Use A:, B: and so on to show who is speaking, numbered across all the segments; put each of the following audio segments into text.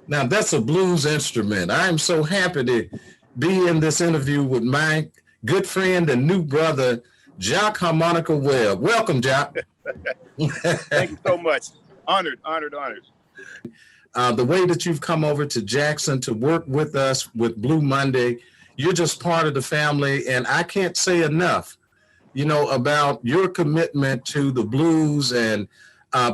A: Now that's a blues instrument. I'm so happy to be in this interview with my good friend and new brother, Jock Harmonica Webb. Welcome, Jock.
B: Thank you so much. Honored, honored, honored.
A: The way that you've come over to Jackson to work with us with Blue Monday, you're just part of the family. And I can't say enough, about your commitment to the blues and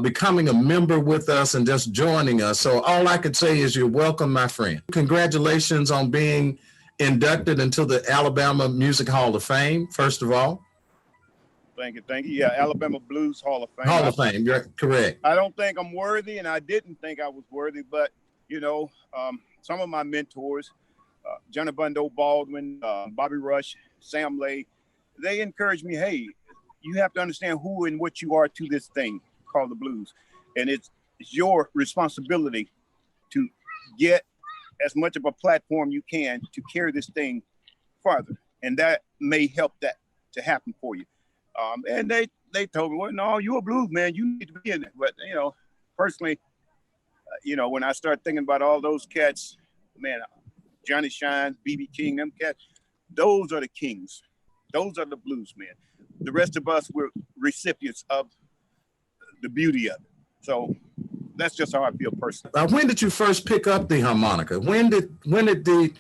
A: becoming a member with us and just joining us. So all I could say is you're welcome, my friend. Congratulations on being inducted into the Alabama Music Hall of Fame, first of all.
B: Thank you, thank you. Yeah, Alabama Blues Hall of Fame.
A: Hall of Fame, you're correct.
B: I don't think I'm worthy, and I didn't think I was worthy, but, some of my mentors, Johnny Bundo Baldwin, Bobby Rush, Sam Lay, they encouraged me, hey, you have to understand who and what you are to this thing called the blues. And it's your responsibility to get as much of a platform you can to carry this thing farther. And that may help that to happen for you. And they told me, well, no, you're a blues man. You need to be in it. But, personally, when I start thinking about all those cats, man, Johnny Shine, B.B. King, them cats, those are the kings. Those are the blues men. The rest of us were recipients of the beauty of it. So that's just how I feel personally.
A: When did you first pick up the harmonica? When did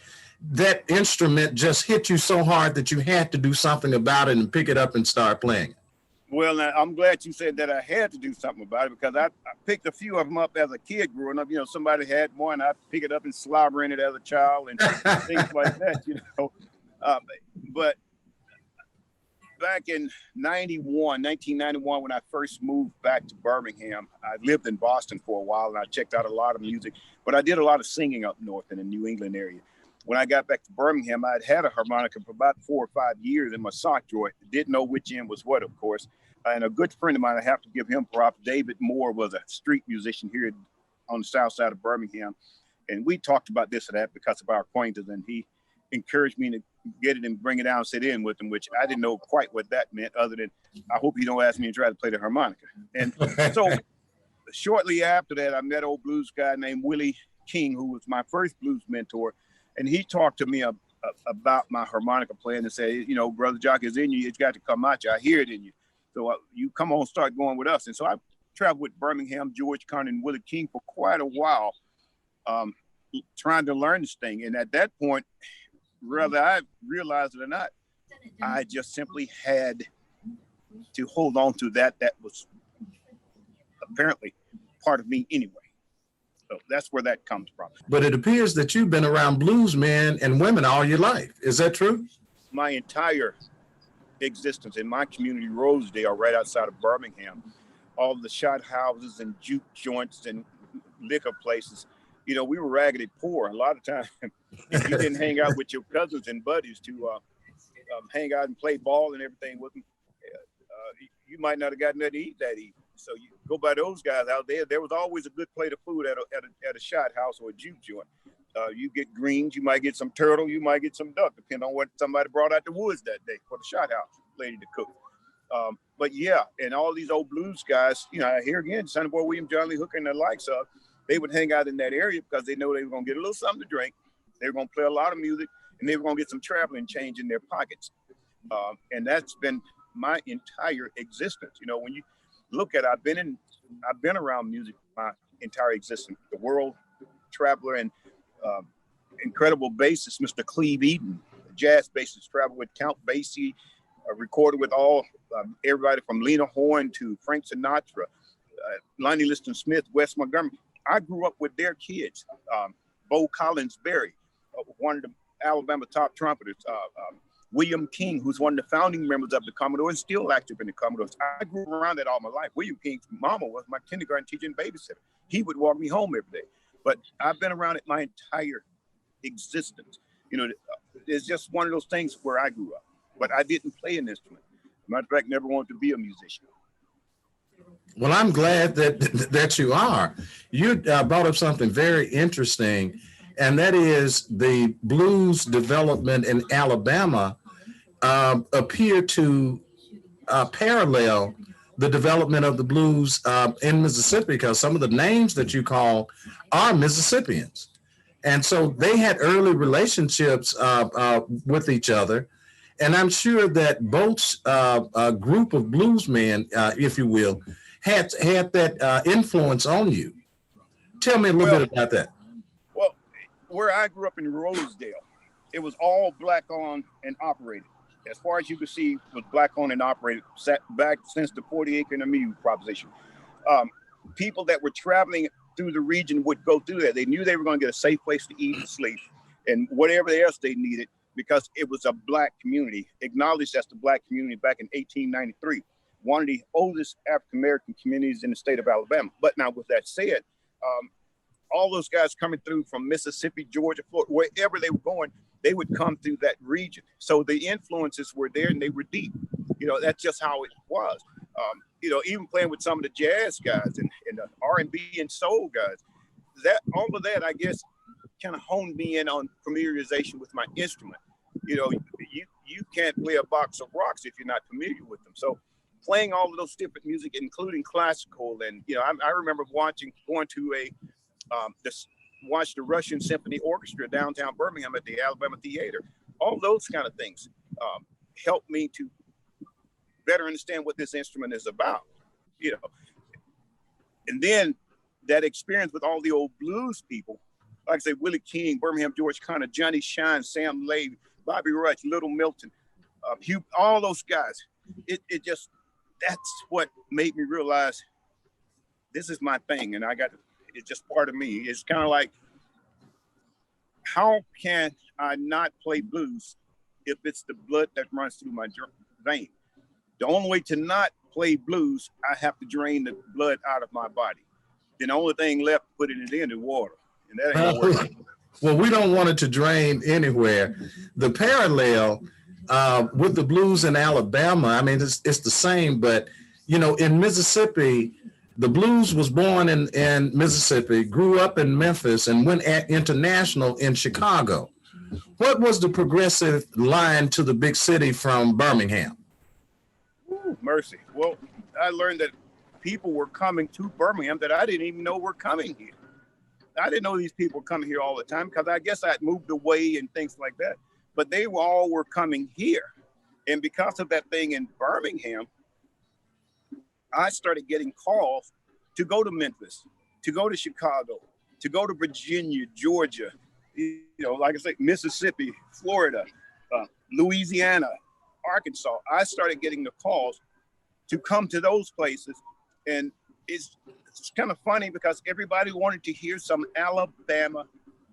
A: that instrument just hit you so hard that you had to do something about it and pick it up and start playing it?
B: Well, I'm glad you said that I had to do something about it, because I picked a few of them up as a kid growing up. Somebody had one, I'd pick it up and slobber in it as a child and things like that, But back in 1991, when I first moved back to Birmingham, I lived in Boston for a while and I checked out a lot of music, but I did a lot of singing up north in the New England area. When I got back to Birmingham, I'd had a harmonica for about 4 or 5 years in my sock drawer. Didn't know which end was what, of course. And a good friend of mine, I have to give him props, David Moore, was a street musician here on the south side of Birmingham. And we talked about this or that because of our acquaintance. And he encouraged me to get it and bring it down and sit in with him, which I didn't know quite what that meant, other than I hope you don't ask me to try to play the harmonica. And so shortly after that, I met an old blues guy named Willie King, who was my first blues mentor. And he talked to me about my harmonica playing and said, Brother Jock, is in you. It's got to come out you. I hear it in you. So you come on, start going with us. And so I traveled with Birmingham, George Carter, and Willie King for quite a while, trying to learn this thing. And at that point, whether I realized it or not, I just simply had to hold on to that. That was apparently part of me anyway. So that's where that comes from.
A: But it appears that you've been around blues men and women all your life. Is that true?
B: My entire existence in my community, Rosedale, right outside of Birmingham, all the shot houses and juke joints and liquor places, we were raggedy poor. A lot of times you didn't hang out with your cousins and buddies to hang out and play ball and everything with them. You might not have gotten nothing to eat that evening. So you go by those guys out there. There was always a good plate of food at a shot house or a juke joint. You get greens, you might get some turtle, you might get some duck, depending on what somebody brought out the woods that day for the shot house lady to cook. But yeah, and all these old blues guys, here again, Sonny Boy William, John Lee Hooker, and the likes of, they would hang out in that area because they know they were going to get a little something to drink. They were going to play a lot of music, and they were going to get some traveling change in their pockets. And that's been my entire existence. When you look at it, I've been around music my entire existence. The world traveler and incredible bassist, Mr. Cleve Eaton, jazz bassist, traveled with Count Basie, recorded with everybody from Lena Horne to Frank Sinatra, Lonnie Liston Smith, Wes Montgomery. I grew up with their kids. Bo Collins Berry, one of the Alabama top trumpeters, William King, who's one of the founding members of the Commodore and still active in the Commodores. I grew around that all my life. William King's mama was my kindergarten teacher and babysitter. He would walk me home every day. But I've been around it my entire existence. It's just one of those things where I grew up. But I didn't play an instrument. Matter of fact, never wanted to be a musician.
A: Well, I'm glad that you are. You brought up something very interesting, and that is the blues development in Alabama appear to parallel the development of the blues in Mississippi, because some of the names that you call are Mississippians. And so they had early relationships with each other. And I'm sure that both group of bluesmen, if you will, had that influence on you. Tell me a little bit about that.
B: Well, where I grew up in Rosedale, it was all black owned and operated. As far as you could see, was black owned and operated back since the 40 acre and a mule proposition. People that were traveling through the region would go through there. They knew they were going to get a safe place to eat and sleep and whatever else they needed, because it was a black community, acknowledged as the black community back in 1893, one of the oldest African-American communities in the state of Alabama. But now with that said, all those guys coming through from Mississippi, Georgia, Florida, wherever they were going, they would come through that region. So the influences were there and they were deep. You know, that's just how it was. You know, even playing with some of the jazz guys and the R&B and soul guys, that all of that, I guess, kind of honed me in on familiarization with my instrument. You know, you can't play a box of rocks if you're not familiar with them. So playing all of those different music, including classical, and you know, I remember going to watch the Russian Symphony Orchestra downtown Birmingham at the Alabama Theater. All those kind of things helped me to better understand what this instrument is about, you know. And then that experience with all the old blues people, like I say, Willie King, Birmingham George Connor, Johnny Shine, Sam Lay, Bobby Rutch, Little Milton, Hugh, all those guys. It just, that's what made me realize this is my thing, and it's just part of me. It's kind of like, how can I not play blues if it's the blood that runs through my vein? The only way to not play blues, I have to drain the blood out of my body. Then the only thing left, put it in the water. And that ain't gonna work.
A: Well, we don't want it to drain anywhere. The parallel with the blues in Alabama, I mean, it's the same, but, you know, in Mississippi, the blues was born in Mississippi, grew up in Memphis, and went international in Chicago. What was the progressive line to the big city from Birmingham?
B: Ooh, mercy. Well, I learned that people were coming to Birmingham that I didn't even know were coming here. I didn't know these people were coming here all the time because I guess I'd moved away and things like that. But they all were coming here. And because of that thing in Birmingham, I started getting calls to go to Memphis, to go to Chicago, to go to Virginia, Georgia, you know, like I say, Mississippi, Florida, Louisiana, Arkansas. I started getting the calls to come to those places. And it's kind of funny because everybody wanted to hear some Alabama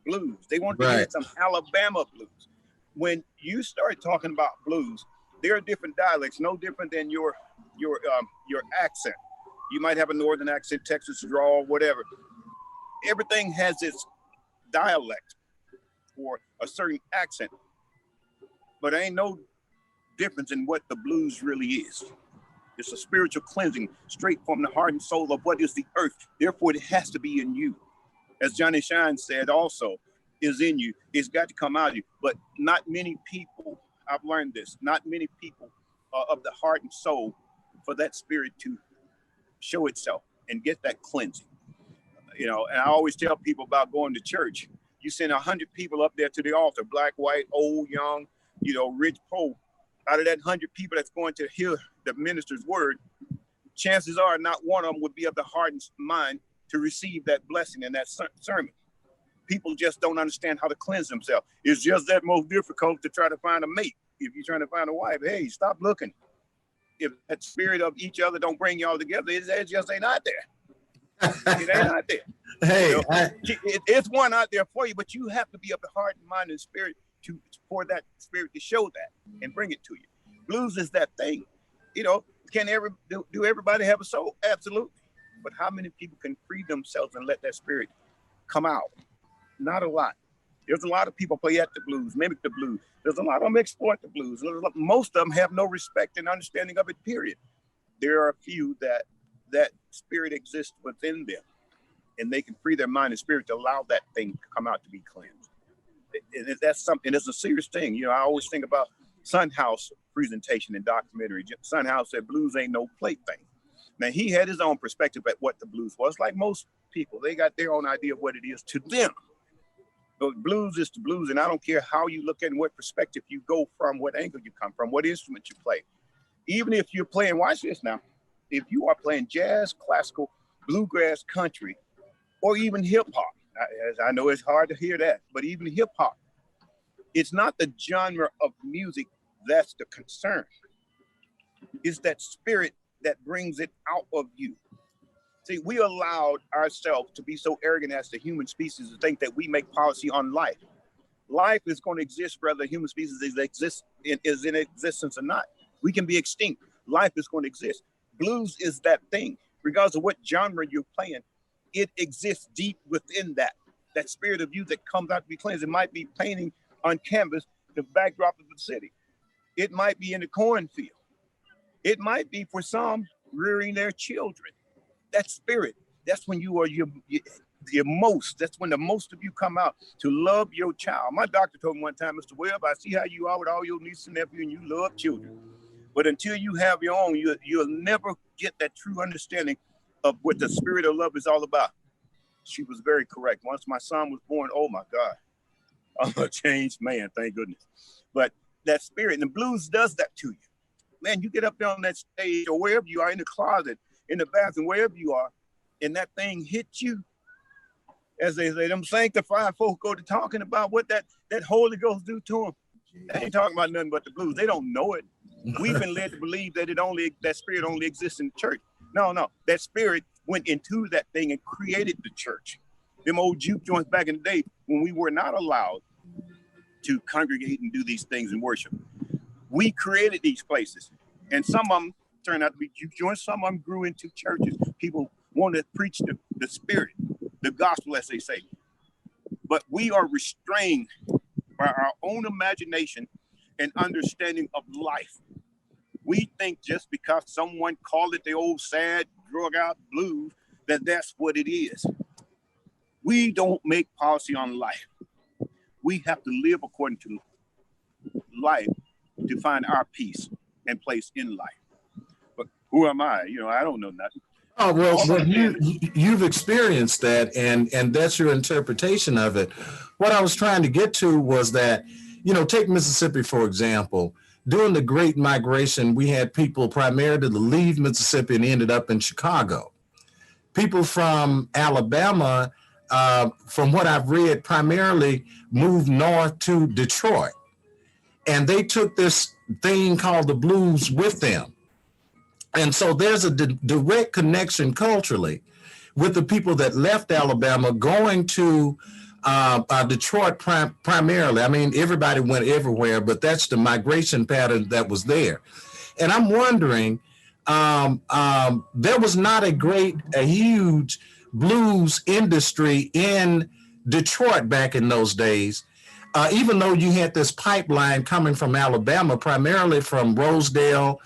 B: blues. They wanted to hear some Alabama blues. When you start talking about blues, there are different dialects, no different than your accent. You might have a northern accent, Texas drawl, whatever. Everything has its dialect or a certain accent, but there ain't no difference in what the blues really is. It's a spiritual cleansing straight from the heart and soul of what is the earth. Therefore, it has to be in you. As Johnny Shine said also, is in you. It's got to come out of you. But not many people, I've learned this, not many people of the heart and soul for that spirit to show itself and get that cleansing. You know, and I always tell people about going to church. You send 100 people up there to the altar, black, white, old, young, you know, rich, poor. Out of that 100 people that's going to hear the minister's word, chances are not one of them would be of the heart and mind to receive that blessing and that sermon. People just don't understand how to cleanse themselves. It's just that most difficult to try to find a mate. If you're trying to find a wife, hey, stop looking. If that spirit of each other don't bring y'all together, it just ain't out there. It ain't out there.
A: Hey,
B: you know, it's one out there for you, but you have to be of the heart and mind and spirit for that spirit to show that and bring it to you. Blues is that thing. You know, do everybody have a soul? Absolutely. But how many people can free themselves and let that spirit come out? Not a lot. There's a lot of people play at the blues, mimic the blues. There's a lot of them exploit the blues. Most of them have no respect and understanding of it, period. There are a few that spirit exists within them, and they can free their mind and spirit to allow that thing to come out to be cleansed. And that's something, it's a serious thing. You know, I always think about Sunhouse presentation and documentary. Sunhouse said blues ain't no plaything. Now, he had his own perspective at what the blues was. Like most people, they got their own idea of what it is to them. But blues is the blues, and I don't care how you look at it, what perspective you go from, what angle you come from, what instrument you play. Even if you're playing, watch this now, if you are playing jazz, classical, bluegrass, country, or even hip hop, as I know it's hard to hear that, but even hip hop, it's not the genre of music that's the concern. It's that spirit that brings it out of you. See, we allowed ourselves to be so arrogant as the human species to think that we make policy on life. Life is going to exist whether the human species is in existence or not. We can be extinct. Life is going to exist. Blues is that thing. Regardless of what genre you're playing, it exists deep within that spirit of you that comes out to be cleansed. It might be painting on canvas the backdrop of the city. It might be in the cornfield. It might be for some rearing their children. That spirit, that's when you are your most, that's when the most of you come out to love your child. My doctor told me one time, Mr. Webb, I see how you are with all your nieces and nephews and you love children. But until you have your own, you'll never get that true understanding of what the spirit of love is all about. She was very correct. Once my son was born, oh my God, I'm a changed man, thank goodness. But that spirit, and the blues does that to you. Man, you get up there on that stage or wherever you are, in the closet, in the bathroom, wherever you are, and that thing hits you. As they say, them sanctified folk go to talking about what that Holy Ghost do to them. They ain't talking about nothing but the blues. They don't know it. We've been led to believe that that spirit only exists in the church. No, that spirit went into that thing and created the church. Them old juke joints back in the day when we were not allowed to congregate and do these things and worship. We created these places, and some of them turned out to be juke joints. Some of them grew into churches. People want to preach the spirit, the gospel, as they say. But we are restrained by our own imagination and understanding of life. We think just because someone called it the old sad, drug out blues, that's what it is. We don't make policy on life. We have to live according to life to find our peace and place in life. But who am I? I don't know nothing.
A: Oh, well, you've experienced that, and that's your interpretation of it. What I was trying to get to was that, take Mississippi, for example. During the Great Migration, we had people primarily to leave Mississippi and ended up in Chicago. People from Alabama, from what I've read, primarily moved north to Detroit. And they took this thing called the blues with them. And so there's a direct connection culturally with the people that left Alabama going to Detroit primarily. I mean, everybody went everywhere, but that's the migration pattern that was there. And I'm wondering, there was not a huge blues industry in Detroit back in those days, even though you had this pipeline coming from Alabama, primarily from Rosedale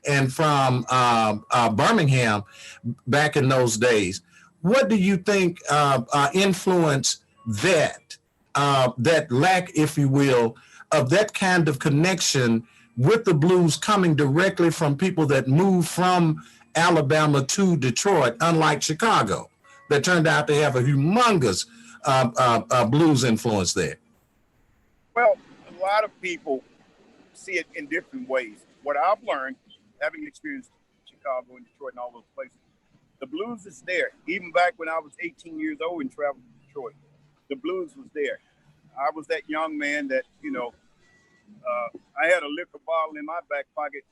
A: and from Birmingham back in those days. What do you think influenced that lack, if you will, of that kind of connection with the blues coming directly from people that moved from Alabama to Detroit, unlike Chicago, that turned out to have a humongous blues influence there?
B: Well, a lot of people see it in different ways. What I've learned, having experienced Chicago and Detroit and all those places, the blues is there. Even back when I was 18 years old and traveled to Detroit, the blues was there. I was that young man that, I had a liquor bottle in my back pocket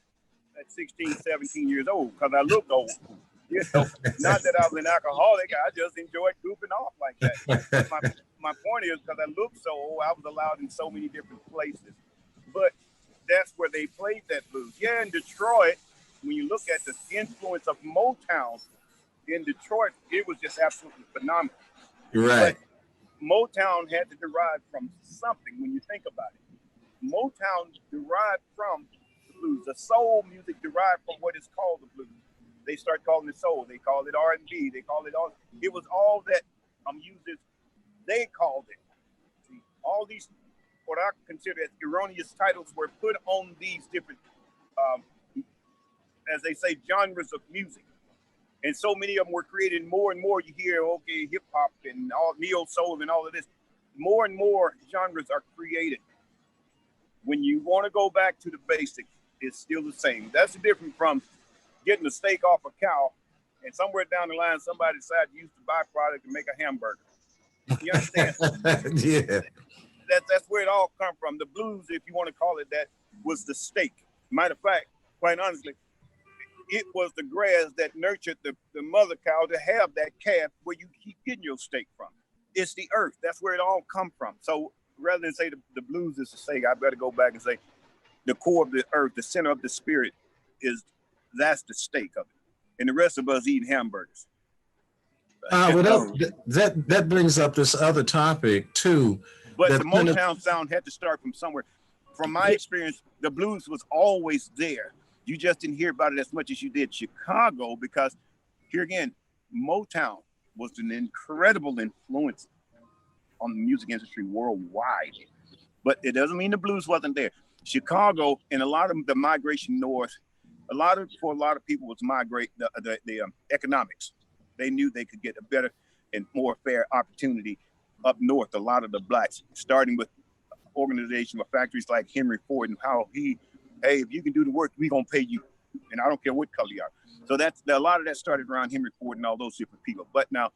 B: at 16, 17 years old because I looked old. Not that I was an alcoholic. I just enjoyed goofing off like that. My point is, because I looked so old, I was allowed in so many different places. But that's where they played that blues. Yeah, in Detroit, when you look at the influence of Motown in Detroit, it was just absolutely phenomenal.
A: You're right.
B: But Motown had to derive from something when you think about it. Motown derived from the blues. The soul music derived from what is called the blues. They start calling it soul. They call it R&B. They call it all. It was all that users, they called it. See, all these, what I consider as erroneous titles were put on these different, as they say, genres of music. And so many of them were created. More and more you hear, okay, hip hop and all neo soul and all of this. More and more genres are created. When you want to go back to the basics, it's still the same. That's the difference from getting a steak off a cow and somewhere down the line, somebody decided to use the byproduct to make a hamburger. You understand?
A: Yeah.
B: That's where it all come from. The blues, if you want to call it that, was the steak. Matter of fact, quite honestly, it was the grass that nurtured the mother cow to have that calf where you keep getting your steak from. It's the earth. That's where it all come from. So rather than say the blues is the steak, I better go back and say the core of the earth, the center of the spirit that's the steak of it. And the rest of us eating hamburgers.
A: Well, that brings up this other topic too.
B: But the Motown sound had to start from somewhere. From my experience, the blues was always there. You just didn't hear about it as much as you did Chicago, because here again, Motown was an incredible influence on the music industry worldwide. But it doesn't mean the blues wasn't there. Chicago and a lot of the migration north, for a lot of people was the economics. They knew they could get a better and more fair opportunity up north. A lot of the blacks, starting with organization of factories like Henry Ford, and how hey, if you can do the work, we gonna pay you, and I don't care what color you are. So a lot of that started around Henry Ford and all those different people. But now,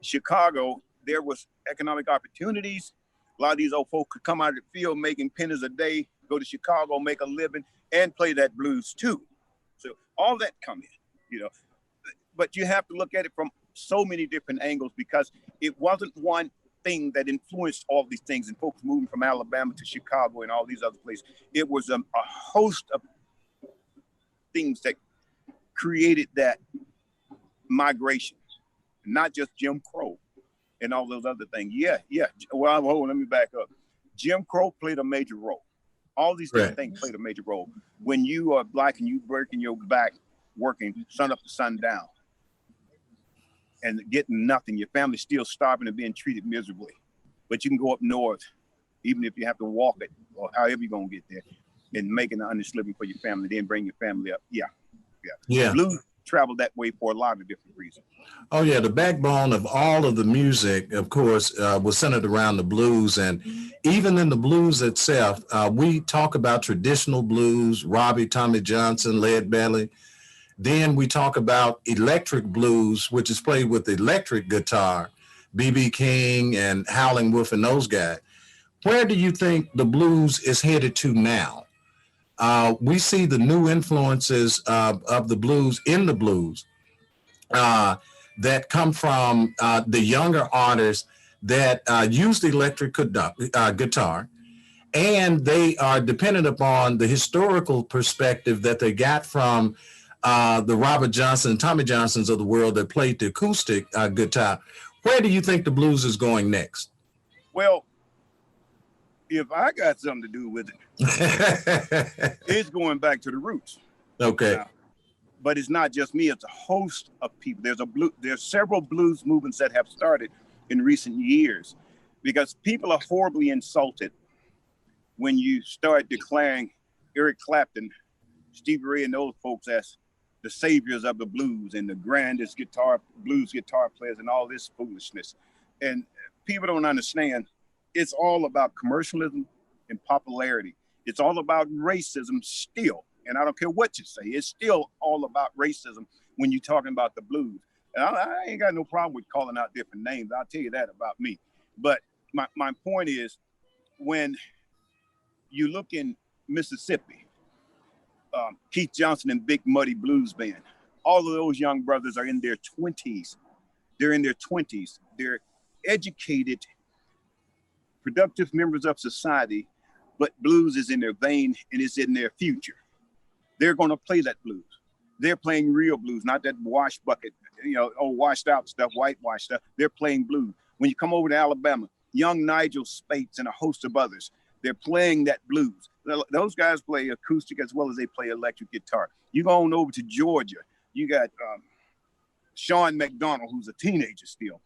B: Chicago, there was economic opportunities. A lot of these old folk could come out of the field making pennies a day, go to Chicago, make a living, and play that blues too. So all that come in, But you have to look at it from so many different angles, because it wasn't one thing that influenced all these things and folks moving from Alabama to Chicago and all these other places. It was a host of things that created that migration, not just Jim Crow and all those other things. Yeah. Well, let me back up. Jim Crow played a major role. All these different things played a major role. When you are black and you breaking your back, working sun up to sundown, and getting nothing, your family's still starving and being treated miserably. But you can go up north, even if you have to walk it or however you're gonna get there, and making an honest living for your family, then bring your family up. Yeah. Blues traveled that way for a lot of different reasons.
A: Oh yeah, the backbone of all of the music, of course, was centered around the blues. And even in the blues itself, we talk about traditional blues, Robbie, Tommy Johnson, Lead Belly. Then we talk about electric blues, which is played with electric guitar, B.B. King and Howlin' Wolf and those guys. Where do you think the blues is headed to now? We see the new influences of the blues in the blues that come from the younger artists that use the electric guitar, and they are dependent upon the historical perspective that they got from the Robert Johnson, Tommy Johnsons of the world that played the acoustic guitar. Where do you think the blues is going next?
B: Well, if I got something to do with it, it's going back to the roots.
A: Okay.
B: But it's not just me, it's a host of people. There's several blues movements that have started in recent years, because people are horribly insulted when you start declaring Eric Clapton, Stevie Ray, and those folks as the saviors of the blues and the grandest blues guitar players and all this foolishness. And people don't understand, it's all about commercialism and popularity. It's all about racism still. And I don't care what you say, it's still all about racism when you're talking about the blues. And I ain't got no problem with calling out different names. I'll tell you that about me. But my point is, when you look in Mississippi, Keith Johnson and Big Muddy Blues Band, all of those young brothers are in their 20s. They're in their 20s. They're educated, productive members of society, but blues is in their vein and it's in their future. They're going to play that blues. They're playing real blues, not that wash bucket, washed out stuff, whitewashed stuff. They're playing blues. When you come over to Alabama, young Nigel Spates and a host of others. They're playing that blues. Those guys play acoustic as well as they play electric guitar. You go on over to Georgia. You got Sean McDonald, who's a teenager still.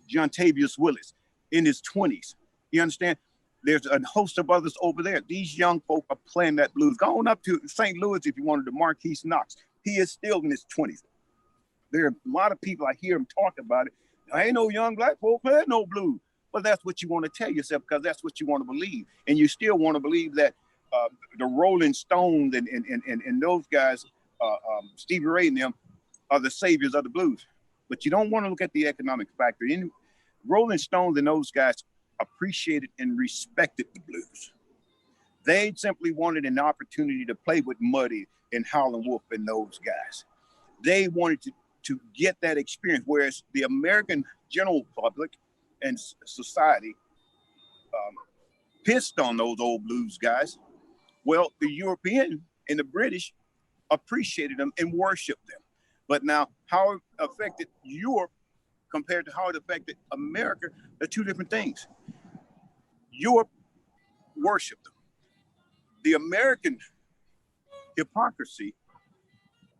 B: John Tavius Willis in his 20s. You understand? There's a host of others over there. These young folk are playing that blues. Go on up to St. Louis if you wanted to. Marquise Knox. He is still in his 20s. There are a lot of people, I hear them talk about it. I ain't no young black folk playing no blues. But that's what you want to tell yourself because that's what you want to believe. And you still want to believe that the Rolling Stones and those guys, Stevie Ray and them, are the saviors of the blues. But you don't want to look at the economic factor. Rolling Stones and those guys appreciated and respected the blues. They simply wanted an opportunity to play with Muddy and Howlin' Wolf and those guys. They wanted to get that experience, whereas the American general public and society pissed on those old blues guys. Well, the European and the British appreciated them and worshiped them. But now how it affected Europe compared to how it affected America are two different things. Europe worshiped them. The American hypocrisy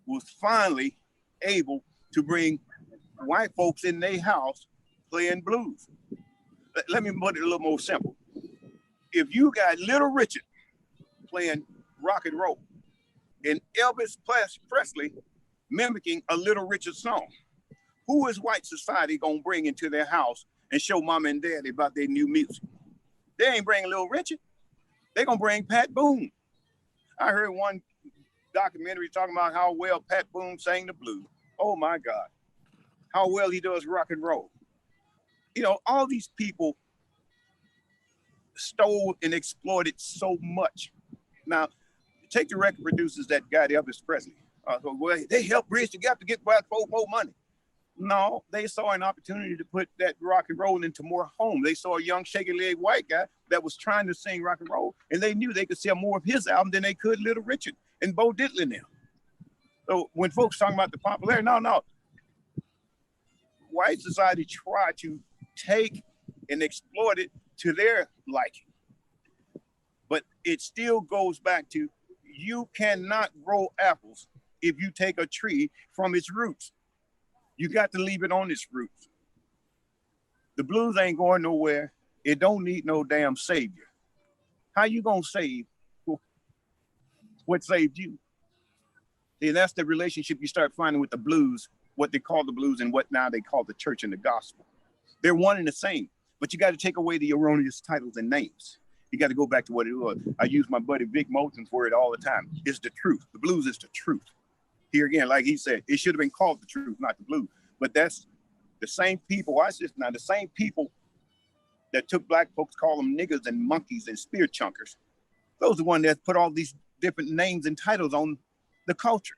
B: was finally able to bring white folks in their house playing blues. Let me put it a little more simple. If you got Little Richard playing rock and roll and Elvis Presley mimicking a Little Richard song, who is white society gonna bring into their house and show mom and daddy about their new music? They ain't bringing Little Richard. They're gonna bring Pat Boone. I heard one documentary talking about how well Pat Boone sang the blues. Oh my God, how well he does rock and roll. You know, all these people stole and exploited so much. Now, take the record producers that got Elvis Presley. Well, they helped bridge the gap to get black folk more money. No, they saw an opportunity to put that rock and roll into more homes. They saw a young shaky leg white guy that was trying to sing rock and roll, and they knew they could sell more of his album than they could Little Richard and Bo Diddley now. So when folks talking about the popularity, no. White society tried to take and exploit it to their liking. But it still goes back to, you cannot grow apples if you take a tree from its roots. You got to leave it on its roots. The blues ain't going nowhere. It don't need no damn savior. How you gonna save what saved you? And that's the relationship you start finding with the blues, what they call the blues and what now they call the church and the gospel. They're one and the same, but you got to take away the erroneous titles and names. You got to go back to what it was. I use my buddy Vic Moulton's word all the time. It's the truth. The blues is the truth. Here again, like he said, it should have been called the truth, not the blues. But that's the same people. Watch this now. The same people that took black folks, call them niggas and monkeys and spear chunkers. Those are the ones that put all these different names and titles on the culture.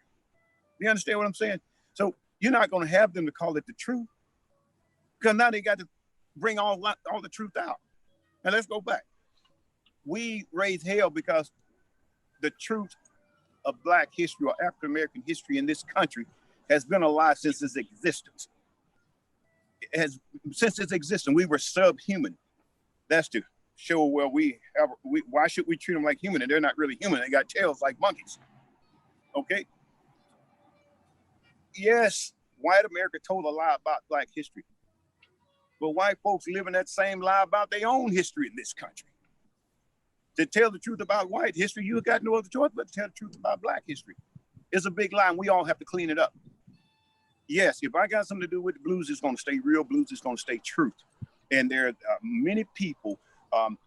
B: You understand what I'm saying? So you're not going to have them to call it the truth, because now they got to bring all the truth out. Now let's go back. We raise hell because the truth of black history or African-American history in this country has been a lie since its existence. Since its existence, we were subhuman. That's to show where why should we treat them like human? And they're not really human. They got tails like monkeys. Okay? Yes, white America told a lie about black history. But white folks live in that same lie about their own history in this country. To tell the truth about white history, you got no other choice but to tell the truth about black history. It's a big lie, and we all have to clean it up. Yes, if I got something to do with the blues, it's going to stay real. Blues is going to stay truth. And there are many people,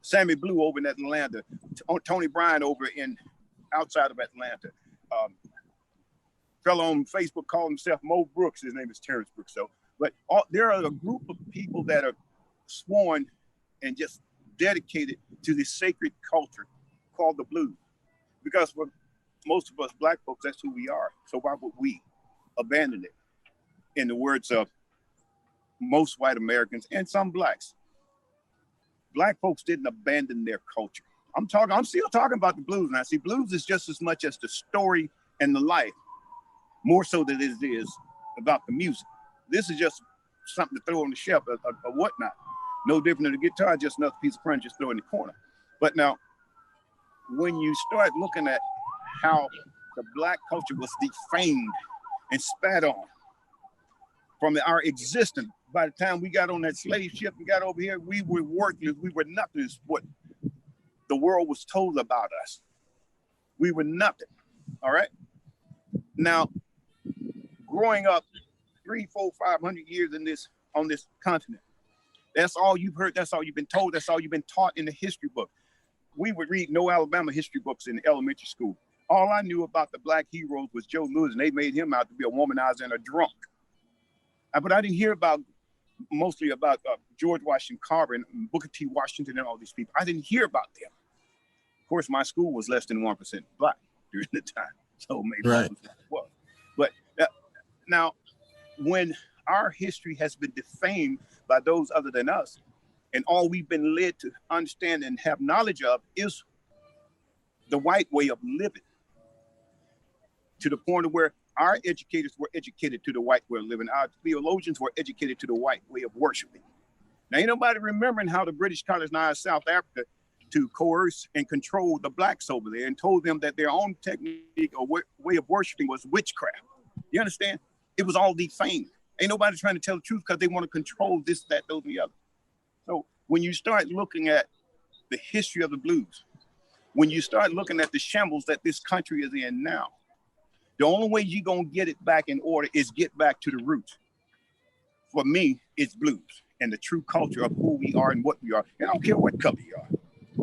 B: Sammy Blue over in Atlanta, Tony Bryan over in outside of Atlanta, fellow on Facebook called himself Mo Brooks. His name is Terrence Brooks. So, but there are a group of people that are sworn and just dedicated to this sacred culture called the blues. Because for most of us black folks, that's who we are. So why would we abandon it? In the words of most white Americans and some blacks, black folks didn't abandon their culture. I'm still talking about the blues now. See, blues is just as much as the story and the life, more so than it is about the music. This is just something to throw on the shelf or whatnot. No different than a guitar, just another piece of furniture just throw in the corner. But now, when you start looking at how the Black culture was defamed and spat on from our existence, by the time we got on that slave ship and got over here, we were worthless. We were nothing. Is what the world was told about us. We were nothing. All right. Now, growing up 300, 400, 500 years on this continent, that's all you've heard. That's all you've been told. That's all you've been taught in the history book. We would read no Alabama history books in elementary school. All I knew about the Black heroes was Joe Louis, and they made him out to be a womanizer and a drunk. But I didn't hear mostly about George Washington Carver and Booker T. Washington and all these people. I didn't hear about them. Of course, my school was less than 1% Black during the time, so maybe
A: right.
B: That was. But now, when our history has been defamed by those other than us, and all we've been led to understand and have knowledge of is the white way of living, to the point of where our educators were educated to the white way of living. Our theologians were educated to the white way of worshiping. Now, ain't nobody remembering how the British colonized South Africa to coerce and control the Blacks over there and told them that their own technique or way of worshiping was witchcraft. You understand? It was all defamed. Ain't nobody trying to tell the truth because they want to control this, that, those, and the other. So when you start looking at the history of the blues, when you start looking at the shambles that this country is in now, the only way you're going to get it back in order is get back to the roots. For me, it's blues and the true culture of who we are and what we are. And I don't care what color you are.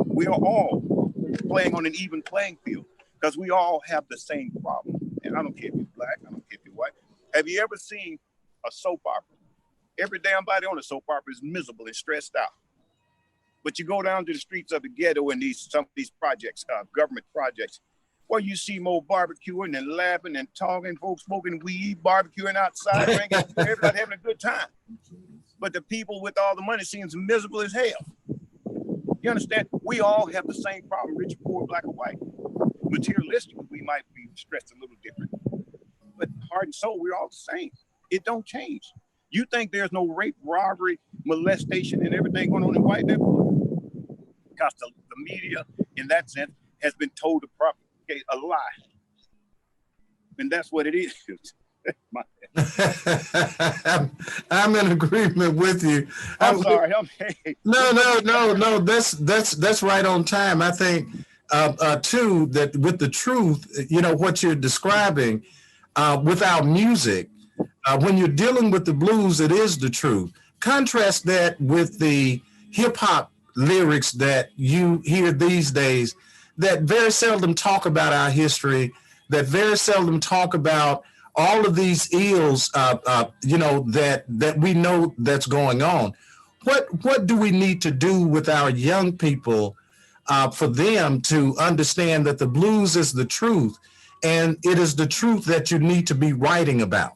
B: We are all playing on an even playing field because we all have the same problem. And I don't care if you're Black, I don't care if you're white. Have you ever seen a soap opera? Every damn body on a soap opera is miserable and stressed out. But you go down to the streets of the ghetto and some of these projects, government projects, where you see more barbecuing and laughing and talking, folks smoking weed, barbecuing outside, drinking, everybody having a good time. But the people with all the money seems miserable as hell. You understand? We all have the same problem, rich, poor, Black, or white. Materialistically, we might be stressed a little different. But heart and soul, we're all the same. It don't change. You think there's no rape, robbery, molestation, and everything going on in white neighborhoods? Because the media, in that sense, has been told to propagate a lie. And that's what it is.
A: I'm in agreement with you.
B: I'm sorry.
A: No. That's right on time. I think too that with the truth, what you're describing with our music, when you're dealing with the blues, it is the truth. Contrast that with the hip hop lyrics that you hear these days that very seldom talk about our history, that very seldom talk about all of these ills, that we know that's going on. What do we need to do with our young people for them to understand that the blues is the truth, and it is the truth that you need to be writing about?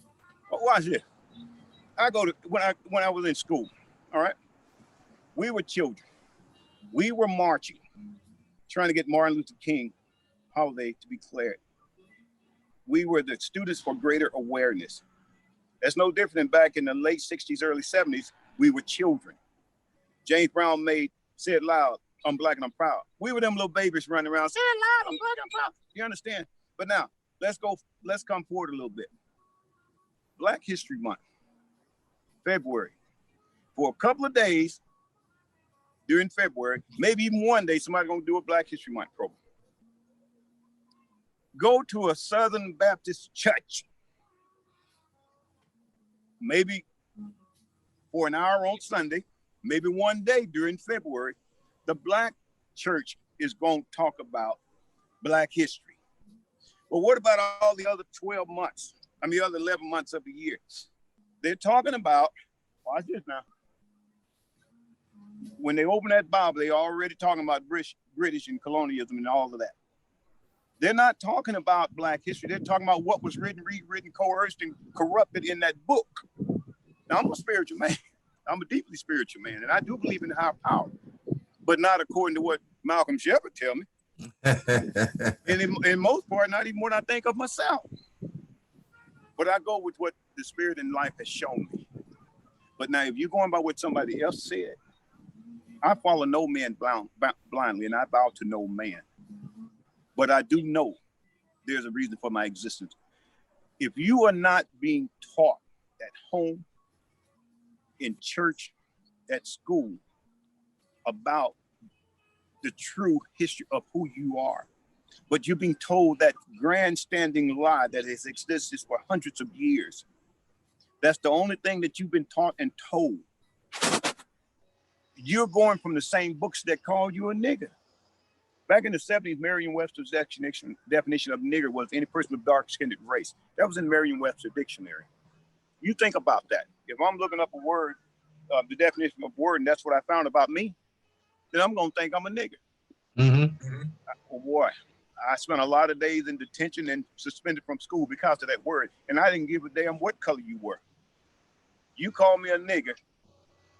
B: Watch this. I go to when I was in school. All right, we were children. We were marching, trying to get Martin Luther King holiday to be declared. We were the students for greater awareness. That's no different than back in the late 60s, early 70s. We were children. James Brown said loud, "I'm Black and I'm proud." We were them little babies running around, saying loud, "I'm Black and I'm proud." You understand? But now let's come forward a little bit. Black History Month, February. For a couple of days during February, maybe even one day, somebody's gonna do a Black History Month program. Go to a Southern Baptist church, maybe for an hour on Sunday, maybe one day during February. The Black church is going to talk about Black history. But what about all the other 12 months? The other 11 months of the year? They're talking about, watch this now. When they open that Bible, they're already talking about British and colonialism and all of that. They're not talking about Black history. They're talking about what was written, rewritten, coerced, and corrupted in that book. Now, I'm a spiritual man. I'm a deeply spiritual man, and I do believe in higher power, but not according to what Malcolm Shepard tell me. And in most part, not even what I think of myself. But I go with what the spirit and life has shown me. But now, if you're going by what somebody else said, I follow no man blindly, and I bow to no man. But I do know there's a reason for my existence. If you are not being taught at home, in church, at school, about the true history of who you are, but you're being told that grandstanding lie that has existed for hundreds of years, that's the only thing that you've been taught and told, you're going from the same books that call you a nigger. Back in the 70s, Merriam-Webster's definition of nigger was any person of dark-skinned race. That was in Merriam-Webster dictionary. You think about that. If I'm looking up a word, the definition of word, and that's what I found about me, then I'm going to think I'm a nigger.
A: Mm-hmm.
B: Oh boy, I spent a lot of days in detention and suspended from school because of that word. And I didn't give a damn what color you were. You call me a nigger,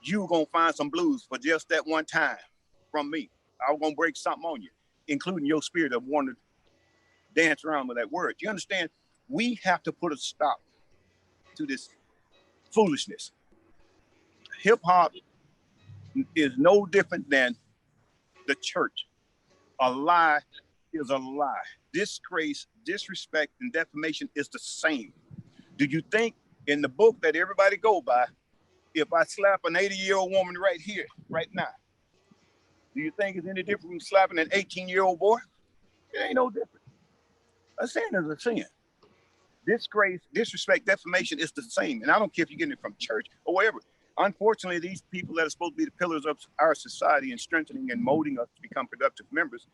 B: you were going to find some blues for just that one time from me. I was going to break something on you, including your spirit of wanting to dance around with that word. You understand? We have to put a stop to this foolishness. Hip hop is no different than the church. A lie is a lie. Disgrace, disrespect, and defamation is the same. Do you think in the book that everybody go by, if I slap an 80-year-old woman right here, right now, do you think it's any different from slapping an 18-year-old boy? It ain't no different. A sin is a sin. Disgrace, disrespect, defamation is the same. And I don't care if you're getting it from church or wherever. Unfortunately, these people that are supposed to be the pillars of our society and strengthening and molding us to become productive members,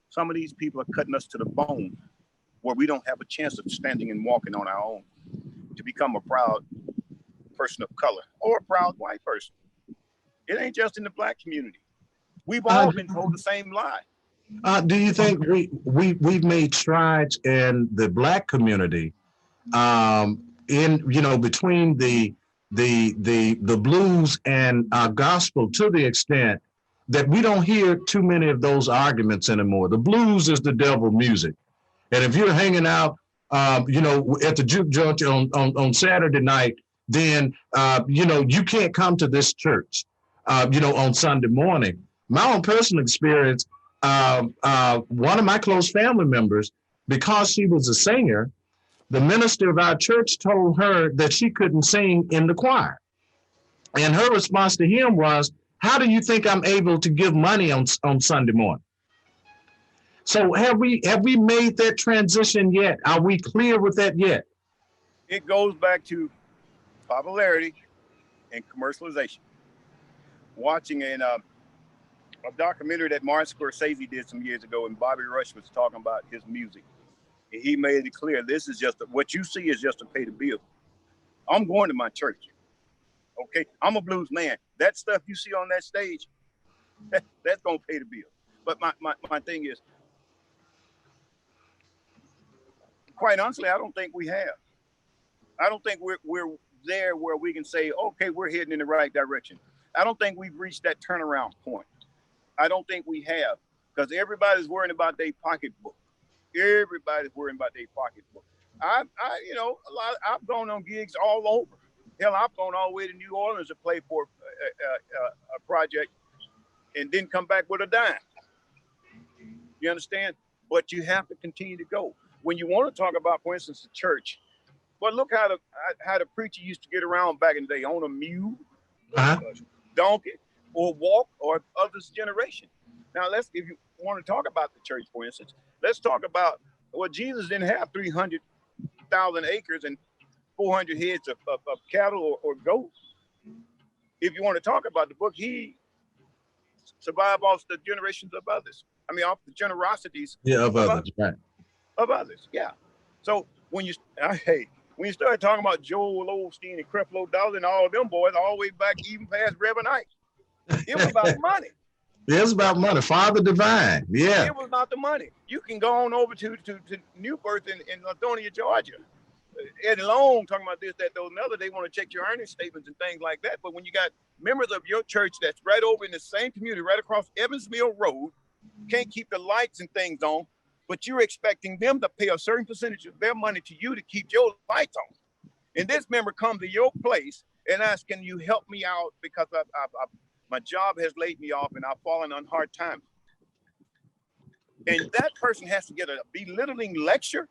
B: some of these people are cutting us to the bone where we don't have a chance of standing and walking on our own to become a proud person of color or a proud white person. It ain't just in the Black community. We've all been told the same lie.
A: Do you think we've made strides in the Black community, in between the blues and gospel, to the extent that we don't hear too many of those arguments anymore? The blues is the devil music, and if you're hanging out, at the juke joint on Saturday night, then you can't come to this church, on Sunday morning. My own personal experience. One of my close family members, because she was a singer, the minister of our church told her that she couldn't sing in the choir. And her response to him was, "How do you think I'm able to give money on Sunday morning?" So have we made that transition yet? Are we clear with that yet?
B: It goes back to popularity and commercialization. Watching a documentary that Martin Scorsese did some years ago, and Bobby Rush was talking about his music. And he made it clear, this is just what you see is just to pay the bill. I'm going to my church. Okay, I'm a blues man. That stuff you see on that stage, that's gonna pay the bill. But my thing is, quite honestly, I don't think we have. I don't think we're there where we can say, okay, we're heading in the right direction. I don't think we've reached that turnaround point. I don't think we have, because everybody's worrying about their pocketbook. Everybody's worrying about their pocketbook. I've gone on gigs all over. Hell, I've gone all the way to New Orleans to play for a project and didn't come back with a dime. You understand? But you have to continue to go. When you want to talk about, for instance, the church, well, look how the preacher used to get around back in the day, on a mule, donkey, or walk, or of this generation. Now, if you want to talk about the church, for instance, let's talk about, well, Jesus didn't have 300,000 acres and 400 heads of cattle or goats. If you want to talk about the book, he survived off the generations of others. I mean, off the generosities
A: of others, right?
B: Of others, yeah. So when you start talking about Joel Osteen and Creflo Dollar and all of them boys, all the way back even past Reverend Ike, it was about money.
A: It's about money. Father Divine, yeah.
B: It was about the money. You can go on over to New Birth in Lithonia, Georgia. Eddie Long talking about this, that, those, and other. They want to check your earnings statements and things like that. But when you got members of your church that's right over in the same community, right across Evans Mill Road, can't keep the lights and things on, but you're expecting them to pay a certain percentage of their money to you to keep your lights on. And this member comes to your place and asks, can you help me out because my job has laid me off and I've fallen on hard times. And that person has to get a belittling lecture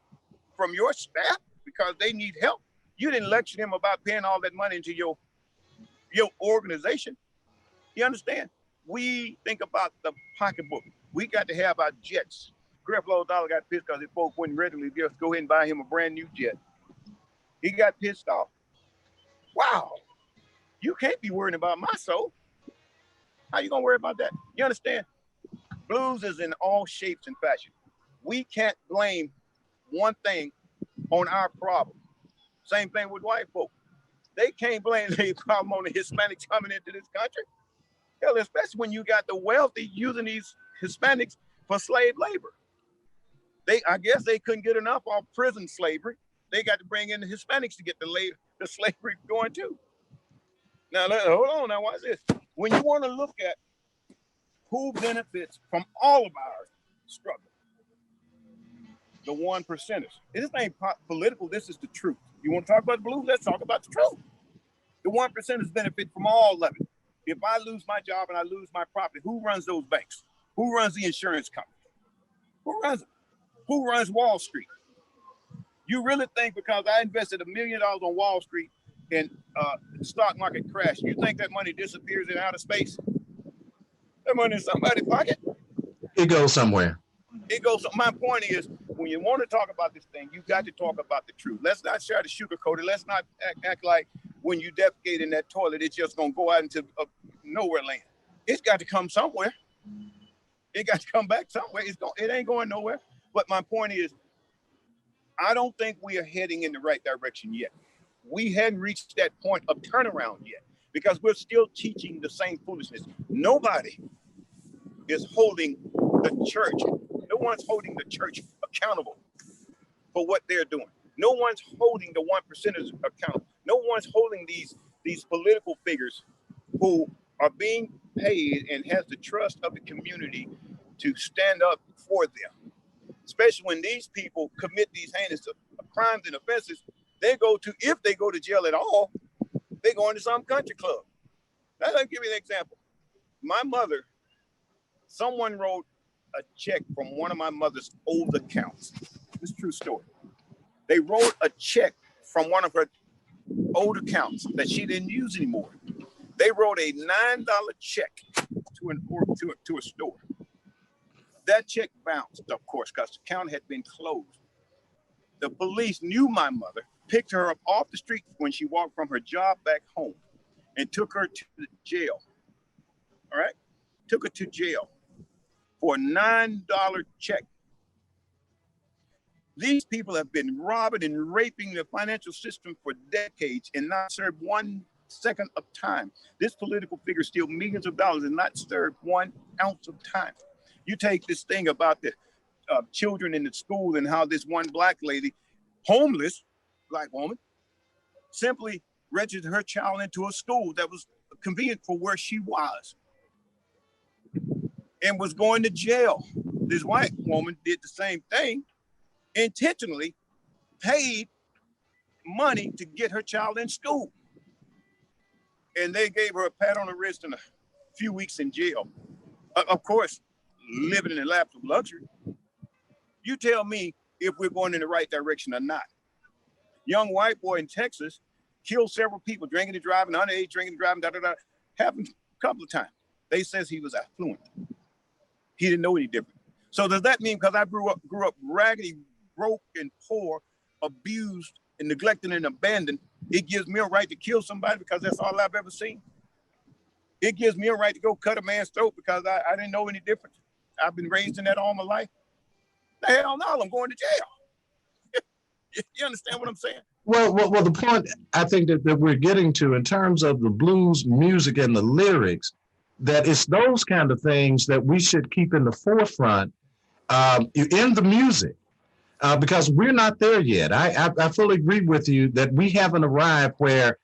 B: from your staff because they need help. You didn't lecture them about paying all that money into your organization. You understand? We think about the pocketbook. We got to have our jets. Creflo Dollar got pissed because his folks wouldn't readily just go ahead and buy him a brand new jet. He got pissed off. Wow, you can't be worrying about my soul. How you gonna worry about that? You understand? Blues is in all shapes and fashion. We can't blame one thing on our problem. Same thing with white folk. They can't blame their problem on the Hispanics coming into this country. Hell, especially when you got the wealthy using these Hispanics for slave labor. I guess they couldn't get enough off prison slavery. They got to bring in the Hispanics to get the slavery going too. Now, hold on. Now, watch this. When you want to look at who benefits from all of our struggle, the 1%ers. This ain't political. This is the truth. You want to talk about the blues? Let's talk about the truth. The 1%ers benefit from all of it. If I lose my job and I lose my property, who runs those banks? Who runs the insurance company? Who runs it? Who runs Wall Street? You really think because I invested $1 million on Wall Street and the stock market crashed, you think that money disappears in outer space? That money in somebody's pocket?
A: It goes somewhere.
B: It goes. My point is, when you want to talk about this thing, you got to talk about the truth. Let's not try to sugarcoat it. Let's not act like when you defecate in that toilet, it's just going to go out into nowhere land. It's got to come somewhere. It got to come back somewhere. It ain't going nowhere. But my point is, I don't think we are heading in the right direction yet. We hadn't reached that point of turnaround yet because we're still teaching the same foolishness. Nobody is holding the church. No one's holding the church accountable for what they're doing. No one's holding the 1%ers accountable. No one's holding these political figures who are being paid and has the trust of the community to stand up for them. Especially when these people commit these heinous crimes and offenses, if they go to jail at all, they go into some country club. Now, let me give you an example. My mother, someone wrote a check from one of my mother's old accounts. This is a true story. They wrote a check from one of her old accounts that she didn't use anymore. They wrote a $9 check to a store. That check bounced, of course, because the account had been closed. The police knew my mother, picked her up off the street when she walked from her job back home and took her to the jail. All right? Took her to jail for a $9 check. These people have been robbing and raping the financial system for decades and not served 1 second of time. This political figure steals millions of dollars and not served 1 ounce of time. You take this thing about the children in the school and how this one black lady, homeless black woman, simply registered her child into a school that was convenient for where she was and was going to jail. This white woman did the same thing, intentionally paid money to get her child in school. And they gave her a pat on the wrist and a few weeks in jail. Of course, living in the laps of luxury. You tell me if we're going in the right direction or not. Young white boy in Texas killed several people, drinking and driving, underage drinking and driving, happened a couple of times. They says he was affluent. He didn't know any different. So does that mean because I grew up raggedy, broke and poor, abused and neglected and abandoned, it gives me a right to kill somebody because that's all I've ever seen? It gives me a right to go cut a man's throat because I didn't know any different. I've been raised in that all my life. The hell no, I'm going to jail. You understand what I'm saying?
A: Well, the point I think that we're getting to in terms of the blues music and the lyrics, that it's those kind of things that we should keep in the forefront in the music, because we're not there yet. I fully agree with you that we haven't arrived where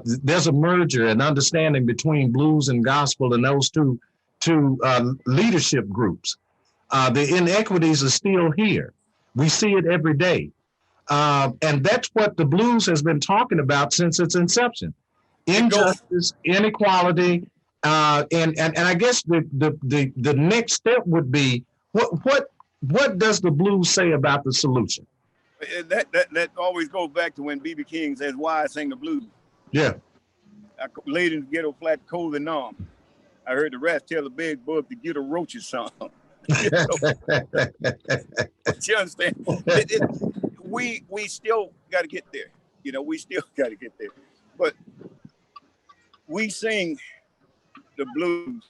A: there's a merger and understanding between blues and gospel and those two leadership groups. The inequities are still here. We see it every day. And that's what the blues has been talking about since its inception. Injustice, inequality, and I guess the next step would be what does the blues say about the solution?
B: That always goes back to when B.B. King says, "Why I sing the blues."
A: Yeah.
B: I laid in the ghetto flat, cold and numb. I heard the rats tell the big bug to get a roaches song. You understand? We still got to get there. We still got to get there. But we sing the blues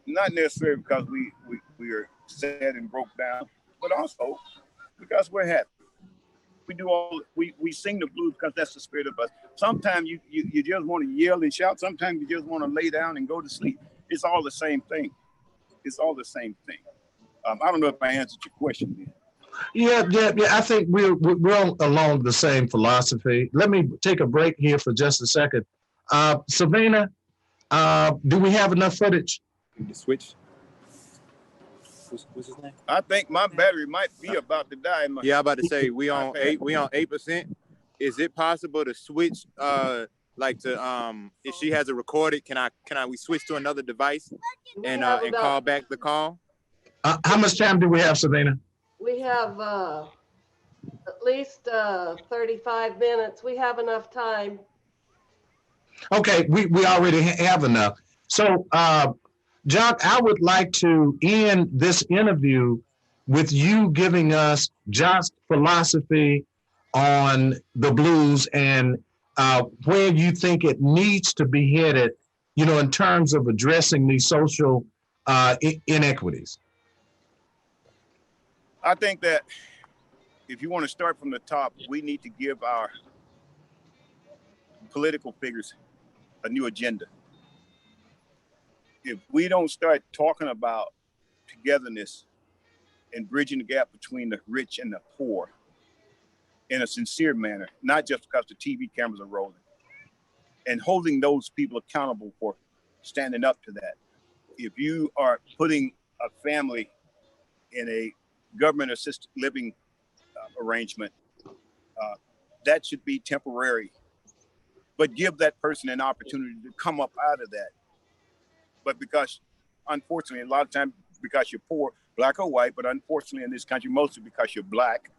B: not necessarily because we are sad and broke down, but also because we're happy. We sing the blues because that's the spirit of us. Sometimes you just want to yell and shout. Sometimes you just want to lay down and go to sleep. It's all the same thing. It's all the same thing. I don't know if I answered your question then.
A: Yeah. I think we're along the same philosophy. Let me take a break here for just a second. Savannah, do we have enough footage?
C: The switch. What's his name?
B: I think my battery might be about to die.
C: Yeah, I'm about to say we on 8%. Is it possible to switch if she has it recorded, can we switch to another device and call back the call?
A: How much time do we have, Savannah?
D: We have at least 35 minutes. We have enough time.
A: Okay, we already have enough. So, John, I would like to end this interview with you giving us John's philosophy on the blues and where you think it needs to be headed, in terms of addressing these social inequities.
B: I think that if you want to start from the top, we need to give our political figures a new agenda. If we don't start talking about togetherness and bridging the gap between the rich and the poor in a sincere manner, not just because the TV cameras are rolling, and holding those people accountable for standing up to that. If you are putting a family in a government assisted living arrangement, that should be temporary, but give that person an opportunity to come up out of that. But because, unfortunately, a lot of times because you're poor, black or white, but unfortunately in this country, mostly because you're black,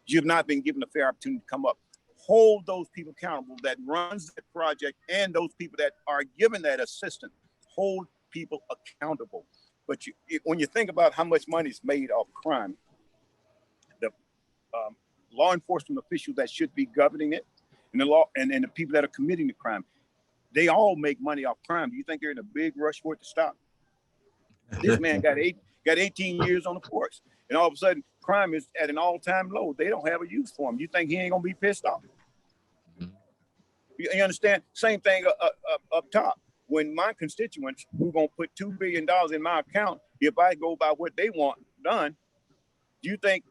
B: you've not been given a fair opportunity to come up. Hold those people accountable that runs that project and those people that are given that assistance. Hold people accountable. But when you think about how much money is made off crime, the law enforcement officials that should be governing it, and the people that are committing the crime, they all make money off crime. Do you think they're in a big rush for it to stop? This man got 18 years on the force, and all of a sudden, crime is at an all-time low. They don't have a use for him. You think he ain't gonna be pissed off? You understand? Same thing up top. When my constituents who gonna put $2 billion in my account, if I go by what they want done, do you think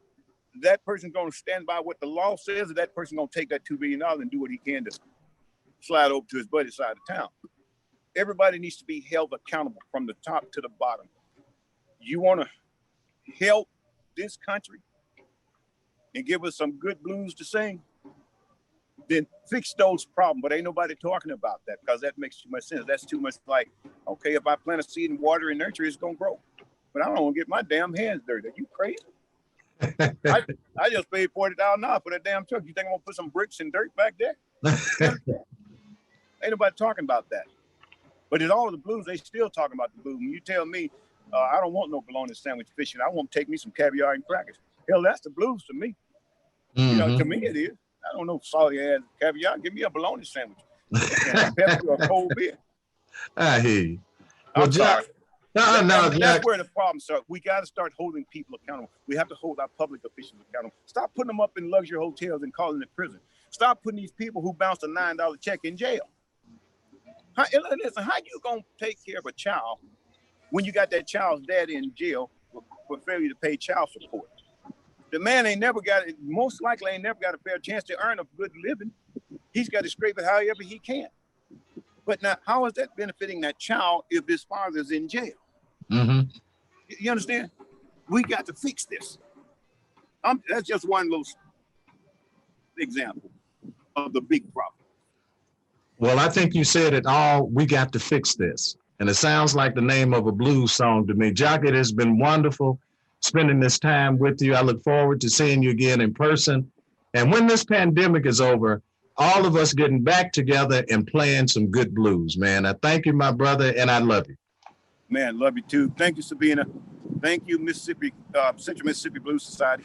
B: that person's gonna stand by what the law says, or that person gonna take that $2 billion and do what he can to slide over to his buddy's side of town? Everybody needs to be held accountable from the top to the bottom. You wanna help this country and give us some good blues to sing, then fix those problems. But ain't nobody talking about that because that makes too much sense. That's too much like, okay, if I plant a seed and water and nurture, it's gonna grow. But I don't want to get my damn hands dirty. Are you crazy? I just paid $40,000 for that damn truck. You think I'm gonna put some bricks and dirt back there? Ain't nobody talking about that. But in all of the blues, they still talking about the blues. When you tell me, I don't want no bologna sandwich fishing, I want to take me some caviar and crackers. Hell, that's the blues to me.
A: Mm-hmm.
B: To me it is. I don't know salty ass caviar. Give me a bologna sandwich and a Pepsi or a cold beer.
A: I hear you. Well,
B: I'm sorry.
A: That's
B: where the problem starts. We got to start holding people accountable. We have to hold our public officials accountable. Stop putting them up in luxury hotels and calling it prison. Stop putting these people who bounced a $9 check in jail. Listen, how you gonna take care of a child when you got that child's daddy in jail for failure to pay child support? The man most likely ain't never got a fair chance to earn a good living. He's got to scrape it however he can. But now, how is that benefiting that child if his father's in jail?
A: Mm-hmm.
B: You understand? We got to fix this. That's just one little example of the big problem.
A: Well, I think you said it all. We got to fix this. And it sounds like the name of a blues song to me. Jock, it has been wonderful spending this time with you. I look forward to seeing you again in person. And when this pandemic is over, all of us getting back together and playing some good blues, man. I thank you, my brother, and I love you.
B: Man, love you too. Thank you, Sabina. Thank you, Mississippi, Central Mississippi Blues Society.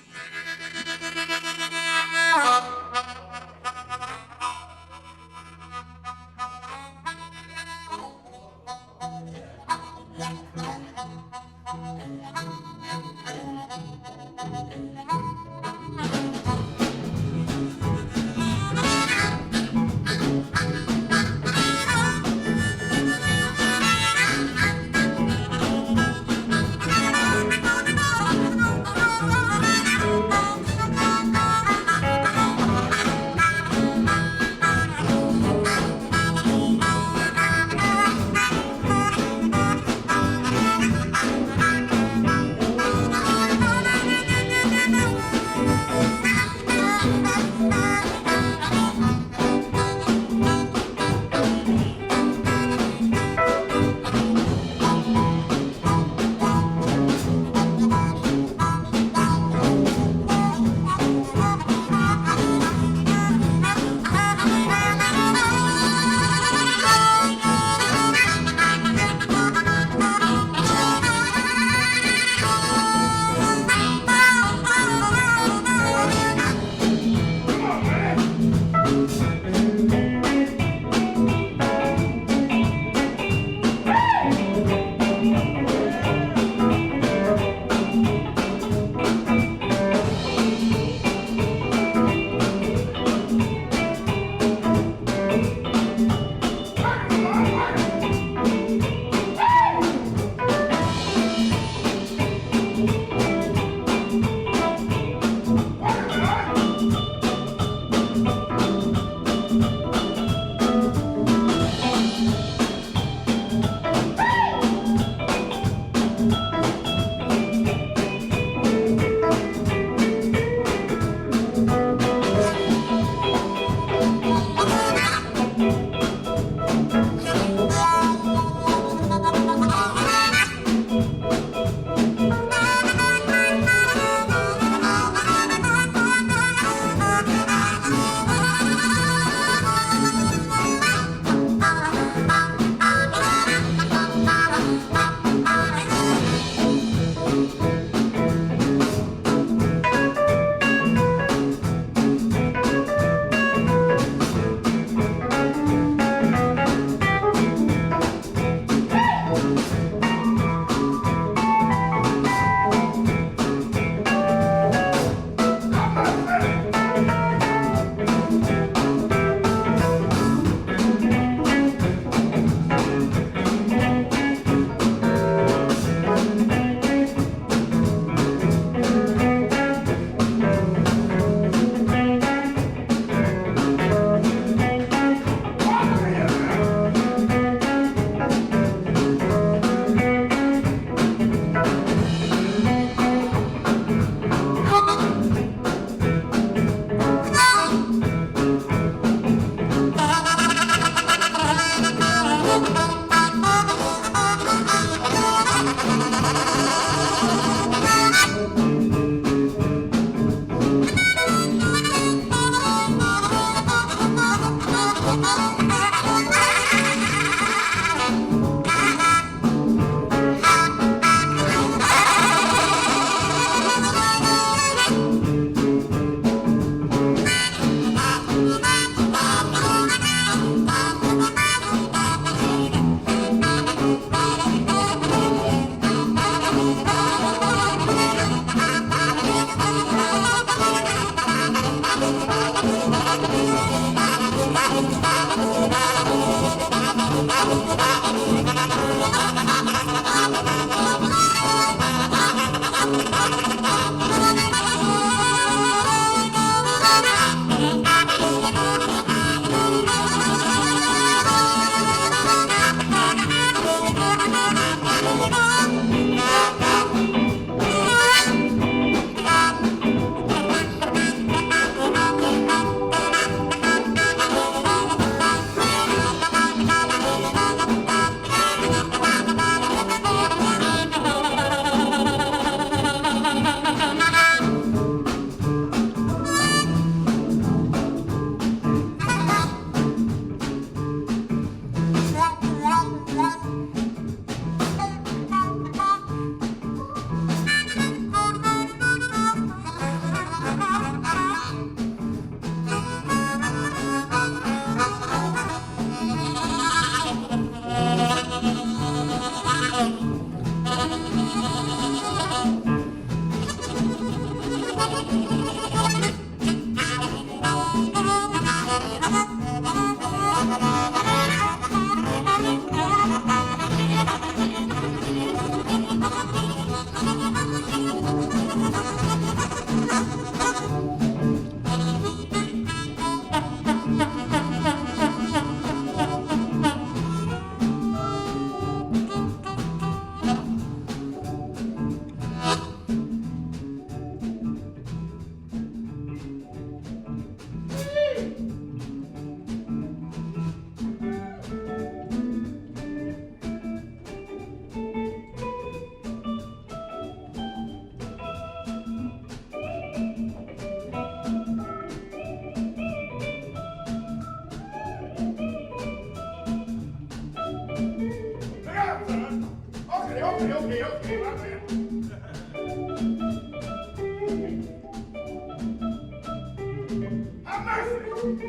B: let's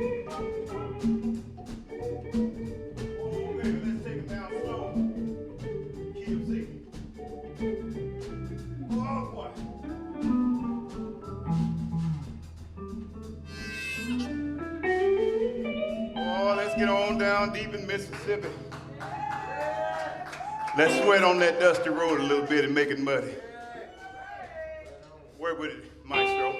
B: take it down slow. Keep him safe. Oh, boy. Oh, let's get on down deep in Mississippi. Let's sweat on that dusty road a little bit and make it muddy. Where would it, Maestro?